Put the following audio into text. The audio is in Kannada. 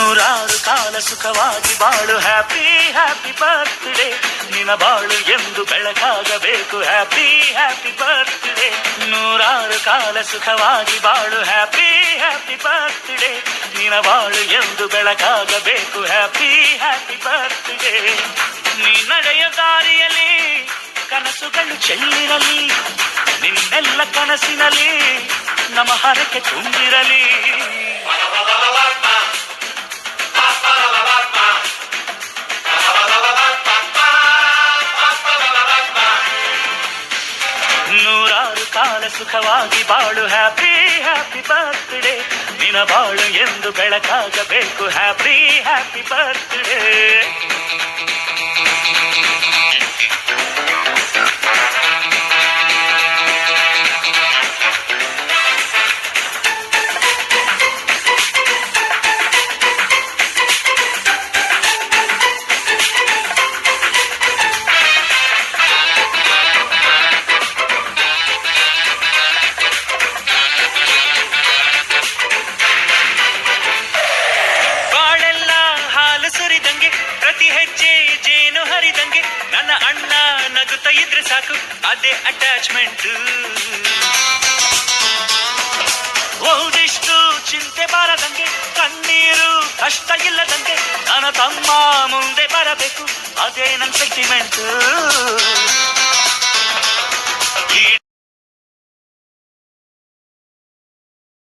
ನೂರಾರು ಕಾಲ ಸುಖವಾಗಿ ಬಾಳು ಹ್ಯಾಪಿ ಹ್ಯಾಪಿ ಬರ್ತ್ಡೇ ನಿನ ಬಾಳು ಎಂದು ಬೆಳಕಾಗಬೇಕು ಹ್ಯಾಪಿ ಹ್ಯಾಪಿ ಬರ್ತ್ಡೇ ನೂರಾರು ಕಾಲ ಸುಖವಾಗಿ ಬಾಳು ಹ್ಯಾಪಿ ಹ್ಯಾಪಿ ಬರ್ತ್ಡೇ ನಿನ ಬಾಳು ಎಂದು ಬೆಳಕಾಗಬೇಕು ಹ್ಯಾಪಿ ಹ್ಯಾಪಿ ಬರ್ತ್ಡೇ ನೀ ನಡೆಯ ದಾರಿಯಲ್ಲಿ ಕನಸುಗಳು ಚೆಲ್ಲಿರಲಿ ನಿನ್ನೆಲ್ಲ ಕನಸಿನಲ್ಲಿ ನಮ್ಮ ಹರಕೆ ತುಂಬಿರಲಿ ನೂರಾರು ಕಾಲ ಸುಖವಾಗಿ ಬಾಳು ಹ್ಯಾಪಿ ಹ್ಯಾಪಿ ಬರ್ತ್ಡೇ ನಿನ ಬಾಳು ಎಂದು ಬೆಳಕಾಗಬೇಕು ಹ್ಯಾಪಿ ಹ್ಯಾಪಿ ಬರ್ತ್ಡೇ ಪ್ರತಿ ಹೆಜ್ಜೆ ಜೇನು ಹರಿದಂಗೆ ನನ್ನ ಅಣ್ಣ ನಗುತ್ತಾ ಇದ್ರೆ ಸಾಕು ಅದೇ ಅಟ್ಯಾಚ್ಮೆಂಟ್ ಓದಿಷ್ಟು ಚಿಂತೆ ಬಾರದಂಗೆ ಕಣ್ಣೀರು ಕಷ್ಟ ಇಲ್ಲದಂಗೆ ನನ್ನ ತಮ್ಮ ಮುಂದೆ ಬರಬೇಕು ಅದೇ ನನ್ನ ಸೆಂಟಿಮೆಂಟ್